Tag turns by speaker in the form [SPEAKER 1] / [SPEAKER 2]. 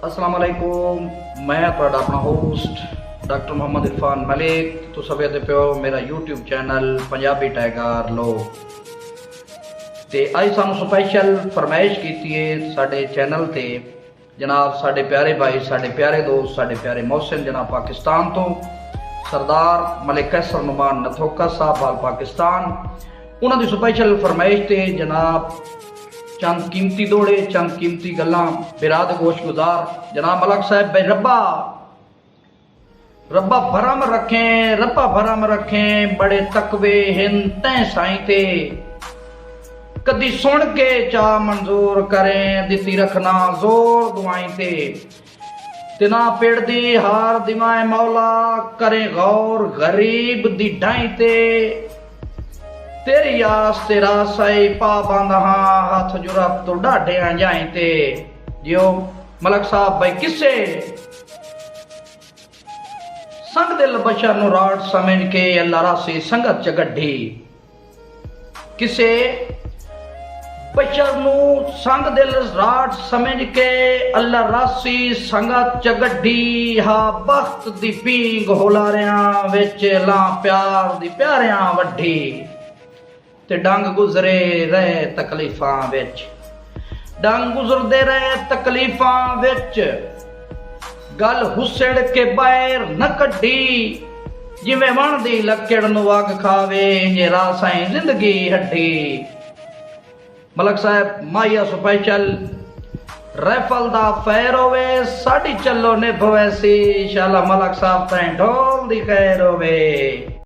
[SPEAKER 1] अस्सलाम वालेकुम। मैं ਤੁਹਾਡਾ ਆਪਣਾ ਹੋਸਟ ਡਾਕਟਰ ਮੁਹੰਮਦ ਇਰਫਾਨ ਮਲਿਕ। ਤੁਸੀਂ ਵੇਖਦੇ ਪਿਓ ਮੇਰਾ YouTube ਚੈਨਲ ਪੰਜਾਬੀ ਟਾਈਗਰ ਲੋ। ਤੇ ਅੱਜ ਸਾਨੂੰ ਸਪੈਸ਼ਲ ਫਰਮਾਇਸ਼ ਕੀਤੀ ਹੈ ਸਾਡੇ ਚੈਨਲ ਤੇ जनाब साढ़े प्यारे भाई, साढ़े प्यारे दोस्त, साढ़े प्यारे मोहसिन जनाब पाकिस्तान तो सरदार मलिक कैसर नुमान नथोका साहब वाल पाकिस्तान, उन्होंने स्पैशल फरमाइश ते जनाब चंद कीमती दौड़े, चंद कीमती गल्लां बिराद गोश गुजार। जनाब मलक साहब भाई रब्बा भरम रखें, रब्बा भरम रखें, बड़े तकवे हिंद तैं साईं ते कदी सुन के चा मंजूर करें, दिती रखना जोर दुआई ते ना पेड़ दी हार दिमाए मौला करे गौर गरीब दी ढाई ते तेरी आस तेरा सही पा बांधा हाथ जुरब तो डाढ़े जाए ते जियो मलक साहब भाई किसे संग दिल बशर नु राट समझ के अल्लाह रासी संगत च गड्ढी, किसे बशर नू संग दिल राट समझ के अल्लाह रासी संगत च गड्ढी। हा बख्त दी पींग होलारियां विच ला प्यार दी प्यारियां वड्ढी ते डंग गुजरे रहे तकलीफां विच, डंग गुजरदे रहे तकलीफां विच गल हुसड़ के बाहर न कड्ढी। जिवें वण दी लकड़ नू अग खावे इंजे रासां जिंदगी हड्डी। मलक साहब माया स्पैशल राइफल दा फैर होवे साडी चलो निभ वैसी, इंशाअल्लाह मलक साहब ताईं ढोल दी खैर होवे।